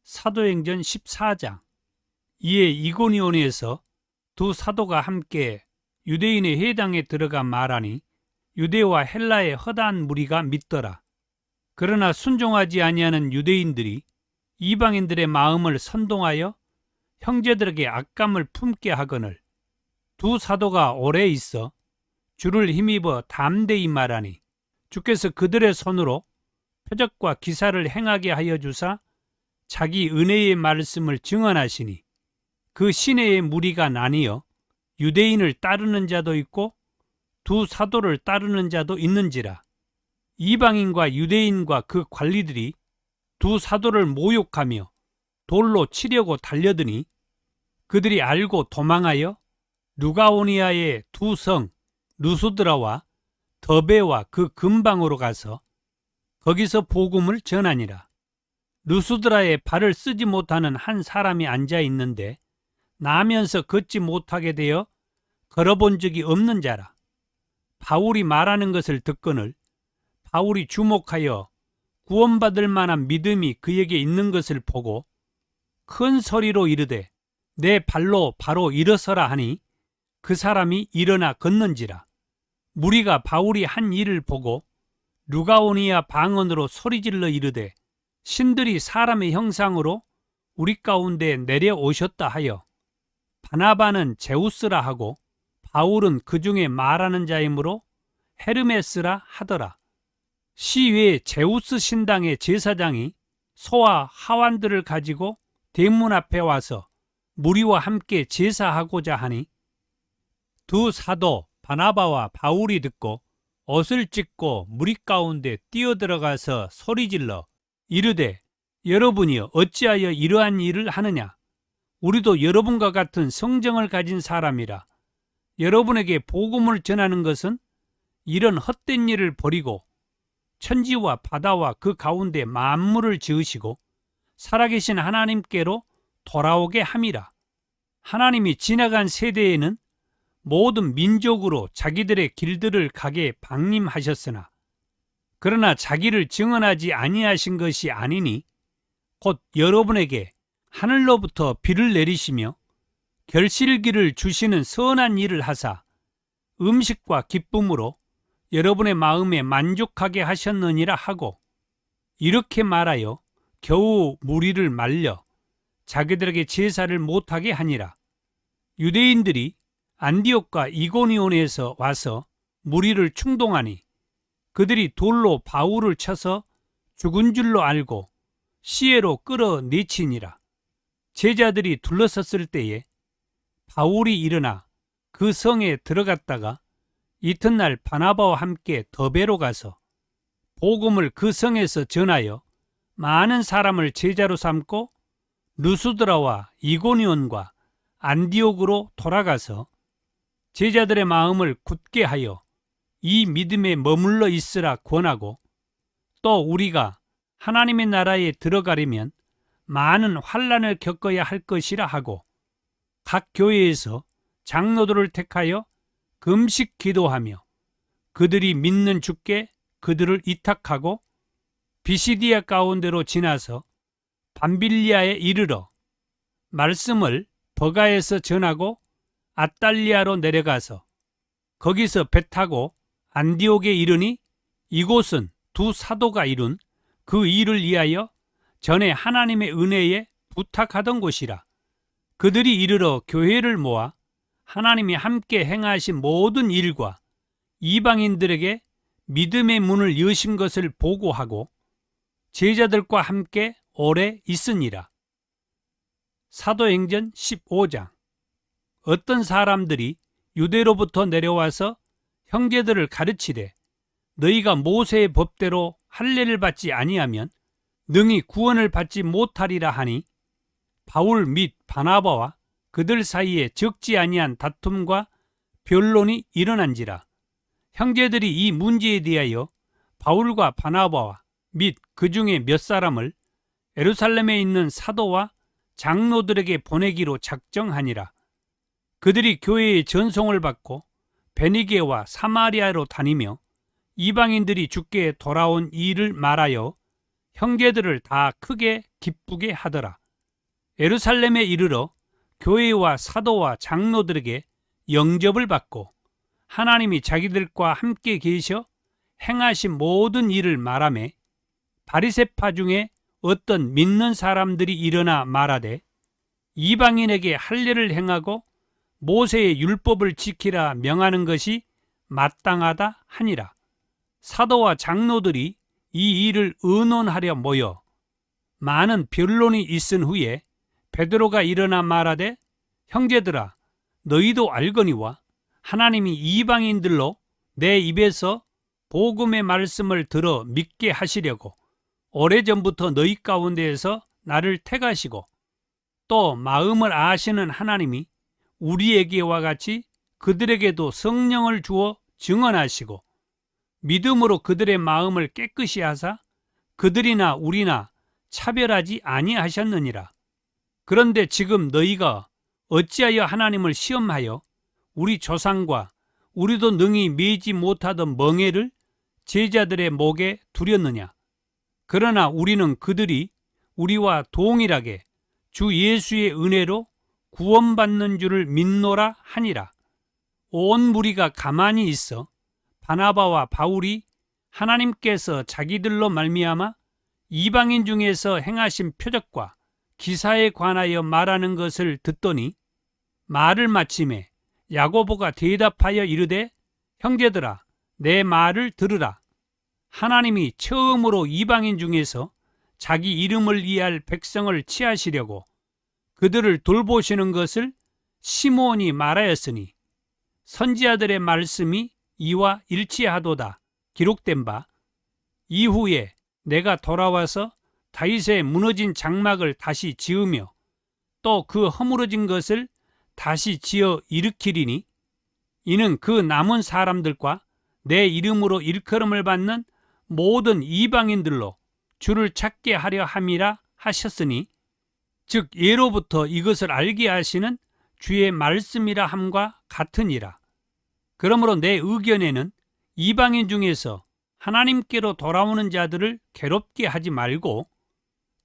사도행전 14장. 이에 이고니온에서 두 사도가 함께 유대인의 회당에 들어가 말하니 유대와 헬라의 허다한 무리가 믿더라. 그러나 순종하지 아니하는 유대인들이 이방인들의 마음을 선동하여 형제들에게 악감을 품게 하거늘 두 사도가 오래 있어 주를 힘입어 담대히 말하니 주께서 그들의 손으로 표적과 기사를 행하게 하여 주사 자기 은혜의 말씀을 증언하시니 그 시내의 무리가 나뉘어 유대인을 따르는 자도 있고 두 사도를 따르는 자도 있는지라. 이방인과 유대인과 그 관리들이 두 사도를 모욕하며 돌로 치려고 달려드니 그들이 알고 도망하여 루가오니아의 두 성 루스드라와 더베와 그 근방으로 가서 거기서 복음을 전하니라. 루스드라에 발을 쓰지 못하는 한 사람이 앉아 있는데 나면서 걷지 못하게 되어 걸어본 적이 없는 자라. 바울이 말하는 것을 듣거늘 바울이 주목하여 구원받을 만한 믿음이 그에게 있는 것을 보고 큰 소리로 이르되 내 발로 바로 일어서라 하니 그 사람이 일어나 걷는지라. 무리가 바울이 한 일을 보고 루가오니아 방언으로 소리질러 이르되 신들이 사람의 형상으로 우리 가운데 내려오셨다 하여 바나바는 제우스라 하고 바울은 그 중에 말하는 자이므로 헤르메스라 하더라. 시외 제우스 신당의 제사장이 소와 하완들을 가지고 대문 앞에 와서 무리와 함께 제사하고자 하니 두 사도 바나바와 바울이 듣고 옷을 찢고 무리 가운데 뛰어들어가서 소리질러 이르되 여러분이여 어찌하여 이러한 일을 하느냐. 우리도 여러분과 같은 성정을 가진 사람이라. 여러분에게 복음을 전하는 것은 이런 헛된 일을 버리고 천지와 바다와 그 가운데 만물을 지으시고 살아계신 하나님께로 돌아오게 함이라. 하나님이 지나간 세대에는 모든 민족으로 자기들의 길들을 가게 방림하셨으나 그러나 자기를 증언하지 아니하신 것이 아니니 곧 여러분에게 하늘로부터 비를 내리시며 결실기를 주시는 선한 일을 하사 음식과 기쁨으로 여러분의 마음에 만족하게 하셨느니라 하고 이렇게 말하여 겨우 무리를 말려 자기들에게 제사를 못하게 하니라. 유대인들이 안디옥과 이고니온에서 와서 무리를 충동하니 그들이 돌로 바울을 쳐서 죽은 줄로 알고 시외로 끌어내치니라. 제자들이 둘러섰을 때에 바울이 일어나 그 성에 들어갔다가 이튿날 바나바와 함께 더베로 가서 복음을 그 성에서 전하여 많은 사람을 제자로 삼고 루스드라와 이고니온과 안디옥으로 돌아가서 제자들의 마음을 굳게 하여 이 믿음에 머물러 있으라 권하고 또 우리가 하나님의 나라에 들어가려면 많은 환난을 겪어야 할 것이라 하고 각 교회에서 장로들을 택하여 금식 기도하며 그들이 믿는 주께 그들을 이탁하고 비시디아 가운데로 지나서 밤빌리아에 이르러 말씀을 버가에서 전하고 아달리아로 내려가서 거기서 배 타고 안디옥에 이르니 이곳은 두 사도가 이룬 그 일을 위하여 전에 하나님의 은혜에 부탁하던 곳이라. 그들이 이르러 교회를 모아 하나님이 함께 행하신 모든 일과 이방인들에게 믿음의 문을 여신 것을 보고하고 제자들과 함께 오래 있으니라. 사도행전 15장. 어떤 사람들이 유대로부터 내려와서 형제들을 가르치되 너희가 모세의 법대로 할례를 받지 아니하면 능히 구원을 받지 못하리라 하니 바울 및 바나바와 그들 사이에 적지 아니한 다툼과 변론이 일어난지라. 형제들이 이 문제에 대하여 바울과 바나바와 및 그 중에 몇 사람을 예루살렘에 있는 사도와 장로들에게 보내기로 작정하니라. 그들이 교회의 전송을 받고 베니게와 사마리아로 다니며 이방인들이 주께 돌아온 일을 말하여 형제들을 다 크게 기쁘게 하더라. 예루살렘에 이르러 교회와 사도와 장로들에게 영접을 받고 하나님이 자기들과 함께 계셔 행하신 모든 일을 말하매 바리새파 중에 어떤 믿는 사람들이 일어나 말하되 이방인에게 할례를 행하고 모세의 율법을 지키라 명하는 것이 마땅하다 하니라. 사도와 장로들이 이 일을 의논하려 모여 많은 변론이 있은 후에 베드로가 일어나 말하되 형제들아 너희도 알거니와 하나님이 이방인들로 내 입에서 복음의 말씀을 들어 믿게 하시려고 오래전부터 너희 가운데에서 나를 택하시고 또 마음을 아시는 하나님이 우리에게와 같이 그들에게도 성령을 주어 증언하시고 믿음으로 그들의 마음을 깨끗이 하사 그들이나 우리나 차별하지 아니하셨느니라. 그런데 지금 너희가 어찌하여 하나님을 시험하여 우리 조상과 우리도 능히 메지 못하던 멍에를 제자들의 목에 두렸느냐. 그러나 우리는 그들이 우리와 동일하게 주 예수의 은혜로 구원받는 줄을 믿노라 하니라. 온 무리가 가만히 있어 바나바와 바울이 하나님께서 자기들로 말미암아 이방인 중에서 행하신 표적과 기사에 관하여 말하는 것을 듣더니 말을 마침에 야고보가 대답하여 이르되 형제들아 내 말을 들으라. 하나님이 처음으로 이방인 중에서 자기 이름을 이해할 백성을 취하시려고 그들을 돌보시는 것을 시므온이 말하였으니 선지자들의 말씀이 이와 일치하도다 기록된 바 이후에 내가 돌아와서 다윗의 무너진 장막을 다시 지으며 또 그 허물어진 것을 다시 지어 일으키리니 이는 그 남은 사람들과 내 이름으로 일컬음을 받는 모든 이방인들로 주를 찾게 하려 함이라 하셨으니 즉 예로부터 이것을 알게 하시는 주의 말씀이라 함과 같으니라. 그러므로 내 의견에는 이방인 중에서 하나님께로 돌아오는 자들을 괴롭게 하지 말고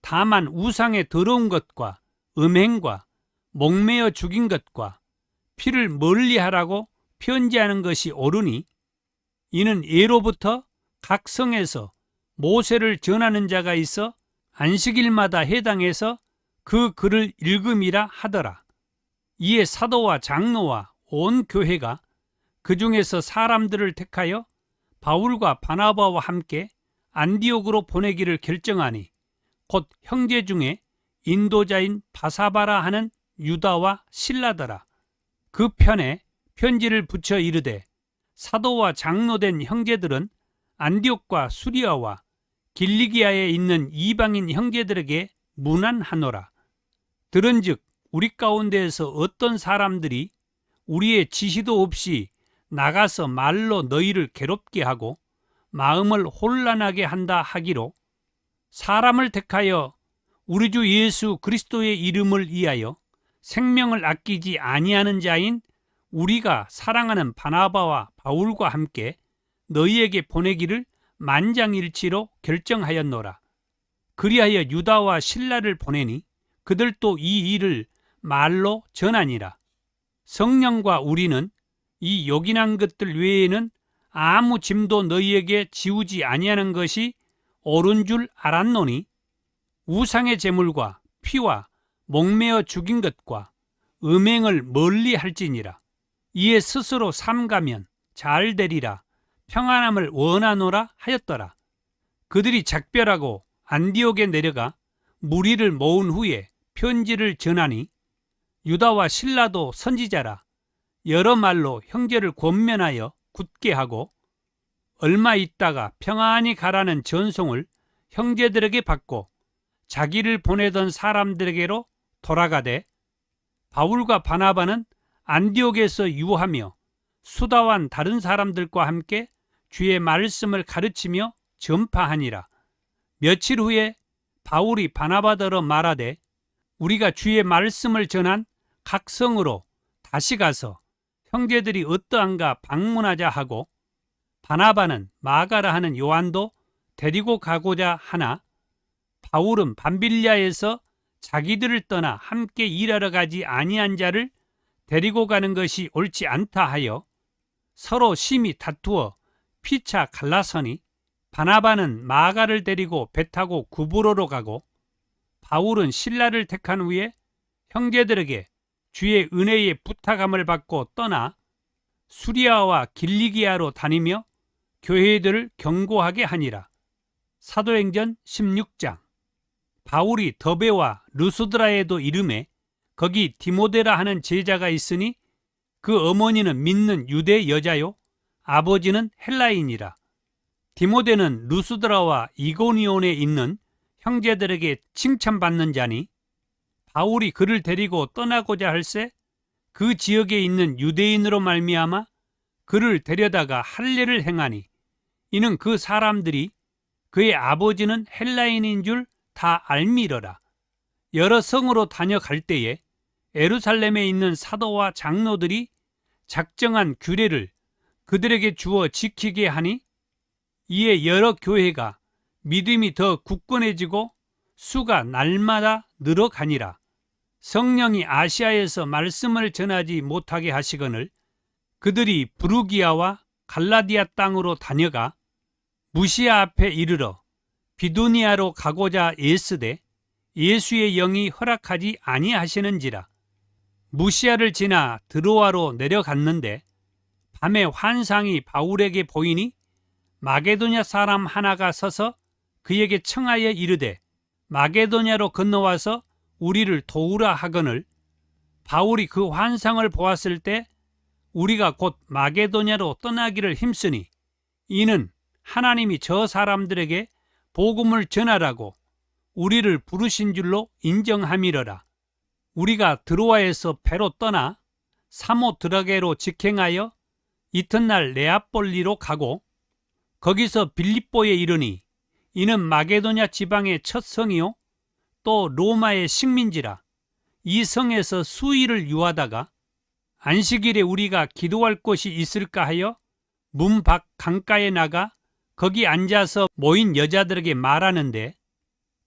다만 우상의 더러운 것과 음행과 목매어 죽인 것과 피를 멀리하라고 편지하는 것이 옳으니 이는 예로부터 각 성에서 모세를 전하는 자가 있어 안식일마다 해당해서 그 글을 읽음이라 하더라. 이에 사도와 장로와 온 교회가 그 중에서 사람들을 택하여 바울과 바나바와 함께 안디옥으로 보내기를 결정하니 곧 형제 중에 인도자인 바사바라 하는 유다와 실라더라. 그 편에 편지를 붙여 이르되 사도와 장로된 형제들은 안디옥과 수리아와 길리기아에 있는 이방인 형제들에게 문안하노라. 들은즉 우리 가운데에서 어떤 사람들이 우리의 지시도 없이 나가서 말로 너희를 괴롭게 하고 마음을 혼란하게 한다 하기로 사람을 택하여 우리 주 예수 그리스도의 이름을 위하여 생명을 아끼지 아니하는 자인 우리가 사랑하는 바나바와 바울과 함께 너희에게 보내기를 만장일치로 결정하였노라. 그리하여 유다와 실라를 보내니 그들도 이 일을 말로 전하니라. 성령과 우리는 이 요긴한 것들 외에는 아무 짐도 너희에게 지우지 아니하는 것이 옳은 줄 알았노니 우상의 제물과 피와 목매어 죽인 것과 음행을 멀리 할지니라. 이에 스스로 삼가면 잘 되리라 평안함을 원하노라 하였더라. 그들이 작별하고 안디옥에 내려가 무리를 모은 후에 편지를 전하니 유다와 실라도 선지자라 여러 말로 형제를 권면하여 굳게 하고 얼마 있다가 평안히 가라는 전송을 형제들에게 받고 자기를 보내던 사람들에게로 돌아가되 바울과 바나바는 안디옥에서 유하며 수다완 다른 사람들과 함께 주의 말씀을 가르치며 전파하니라. 며칠 후에 바울이 바나바더러 말하되 우리가 주의 말씀을 전한 각 성으로 다시 가서 형제들이 어떠한가 방문하자 하고 바나바는 마가라 하는 요한도 데리고 가고자 하나 바울은 밤빌리아에서 자기들을 떠나 함께 일하러 가지 아니한 자를 데리고 가는 것이 옳지 않다 하여 서로 심히 다투어 피차 갈라서니 바나바는 마가를 데리고 배 타고 구브로로 가고 바울은 실라를 택한 후에 형제들에게 주의 은혜의 부탁함을 받고 떠나 수리아와 길리기아로 다니며 교회들을 경고하게 하니라. 사도행전 16장. 바울이 더베와 르수드라에도 이르매 거기 디모데라 하는 제자가 있으니 그 어머니는 믿는 유대 여자요 아버지는 헬라인이라. 디모데는 르수드라와 이고니온에 있는 형제들에게 칭찬받는 자니 바울이 그를 데리고 떠나고자 할새 그 지역에 있는 유대인으로 말미암아 그를 데려다가 할례를 행하니 이는 그 사람들이 그의 아버지는 헬라인인 줄 다 알미러라. 여러 성으로 다녀갈 때에 예루살렘에 있는 사도와 장로들이 작정한 규례를 그들에게 주어 지키게 하니 이에 여러 교회가 믿음이 더 굳건해지고 수가 날마다 늘어가니라. 성령이 아시아에서 말씀을 전하지 못하게 하시거늘 그들이 부르기아와 갈라디아 땅으로 다녀가 무시아 앞에 이르러 비두니아로 가고자 애쓰되 예수의 영이 허락하지 아니하시는지라. 무시아를 지나 드로아로 내려갔는데 밤에 환상이 바울에게 보이니 마게도냐 사람 하나가 서서 그에게 청하여 이르되 마게도냐로 건너와서 우리를 도우라 하거늘 바울이 그 환상을 보았을 때 우리가 곧 마게도냐로 떠나기를 힘쓰니 이는 하나님이 저 사람들에게 복음을 전하라고 우리를 부르신 줄로 인정함이러라. 우리가 드로아에서 배로 떠나 사모드라게로 직행하여 이튿날 네아폴리로 가고 거기서 빌립보에 이르니 이는 마게도냐 지방의 첫 성이요 또 로마의 식민지라. 이 성에서 수일을 유하다가 안식일에 우리가 기도할 곳이 있을까 하여 문 밖 강가에 나가 거기 앉아서 모인 여자들에게 말하는데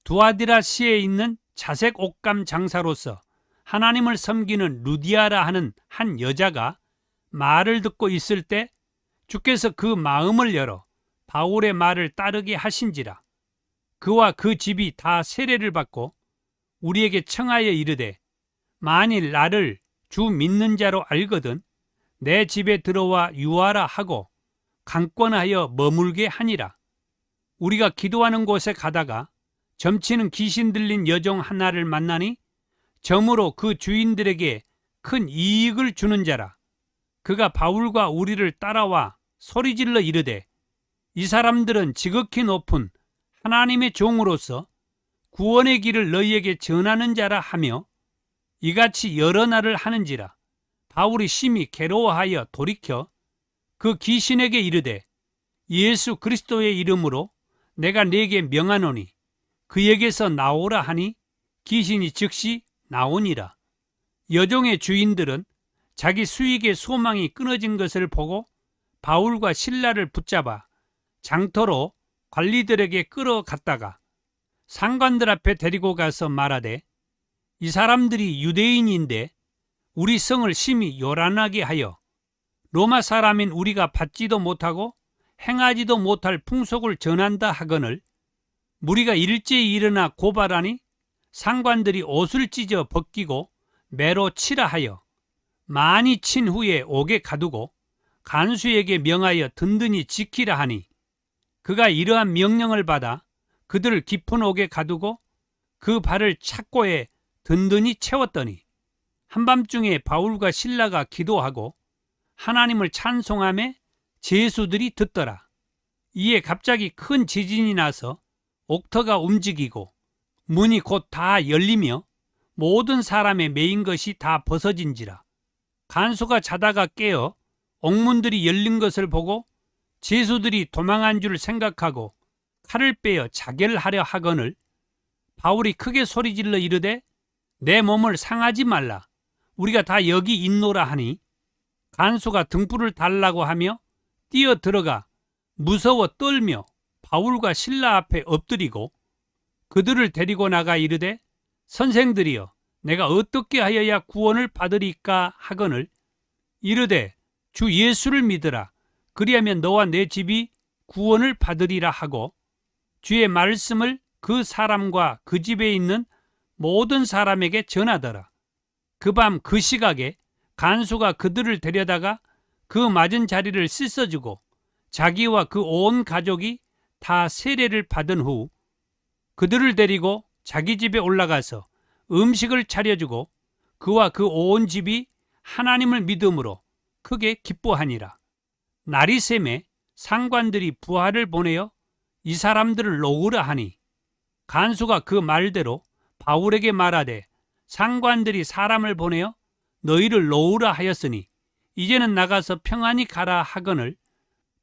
두아디라시에 있는 자색 옷감 장사로서 하나님을 섬기는 루디아라 하는 한 여자가 말을 듣고 있을 때 주께서 그 마음을 열어 바울의 말을 따르게 하신지라. 그와 그 집이 다 세례를 받고 우리에게 청하여 이르되 만일 나를 주 믿는 자로 알거든 내 집에 들어와 유하라 하고 강권하여 머물게 하니라. 우리가 기도하는 곳에 가다가 점치는 귀신 들린 여종 하나를 만나니 점으로 그 주인들에게 큰 이익을 주는 자라. 그가 바울과 우리를 따라와 소리질러 이르되 이 사람들은 지극히 높은 하나님의 종으로서 구원의 길을 너희에게 전하는 자라 하며 이같이 여러 날을 하는지라. 바울이 심히 괴로워하여 돌이켜 그 귀신에게 이르되 예수 그리스도의 이름으로 내가 네게 명하노니 그에게서 나오라 하니 귀신이 즉시 나오니라. 여종의 주인들은 자기 수익의 소망이 끊어진 것을 보고 바울과 실라를 붙잡아 장터로 관리들에게 끌어갔다가 상관들 앞에 데리고 가서 말하되 이 사람들이 유대인인데 우리 성을 심히 요란하게 하여 로마 사람인 우리가 받지도 못하고 행하지도 못할 풍속을 전한다 하거늘 무리가 일제히 일어나 고발하니 상관들이 옷을 찢어 벗기고 매로 치라 하여 많이 친 후에 옥에 가두고 간수에게 명하여 든든히 지키라 하니 그가 이러한 명령을 받아 그들을 깊은 옥에 가두고 그 발을 착고에 든든히 채웠더니 한밤중에 바울과 실라가 기도하고 하나님을 찬송하며 제수들이 듣더라. 이에 갑자기 큰 지진이 나서 옥터가 움직이고 문이 곧 다 열리며 모든 사람의 매인 것이 다 벗어진지라. 간수가 자다가 깨어 옥문들이 열린 것을 보고 제수들이 도망한 줄 생각하고 칼을 빼어 자결하려 하거늘 바울이 크게 소리질러 이르되 내 몸을 상하지 말라. 우리가 다 여기 있노라 하니 간수가 등불을 달라고 하며 뛰어 들어가 무서워 떨며 바울과 실라 앞에 엎드리고 그들을 데리고 나가 이르되 선생들이여 내가 어떻게 하여야 구원을 받으리까 하거늘 이르되 주 예수를 믿으라 그리하면 너와 내 집이 구원을 받으리라 하고 주의 말씀을 그 사람과 그 집에 있는 모든 사람에게 전하더라. 그 밤 그 시각에 간수가 그들을 데려다가 그 맞은 자리를 씻어주고 자기와 그 온 가족이 다 세례를 받은 후 그들을 데리고 자기 집에 올라가서 음식을 차려주고 그와 그 온 집이 하나님을 믿음으로 크게 기뻐하니라. 날이 새매 상관들이 부하를 보내어 이 사람들을 놓으라 하니 간수가 그 말대로 바울에게 말하되 상관들이 사람을 보내어 너희를 놓으라 하였으니 이제는 나가서 평안히 가라 하거늘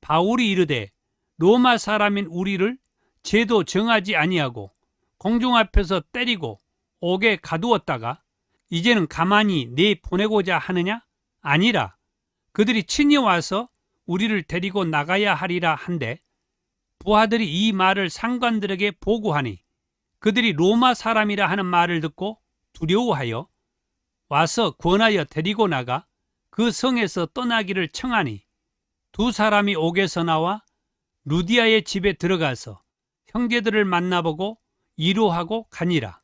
바울이 이르되 로마 사람인 우리를 죄도 정하지 아니하고 공중 앞에서 때리고 옥에 가두었다가 이제는 가만히 내 보내고자 하느냐? 아니라 그들이 친히 와서 우리를 데리고 나가야 하리라 한데 부하들이 이 말을 상관들에게 보고하니 그들이 로마 사람이라 하는 말을 듣고 두려워하여 와서 권하여 데리고 나가 그 성에서 떠나기를 청하니 두 사람이 옥에서 나와 루디아의 집에 들어가서 형제들을 만나보고 위로하고 가니라.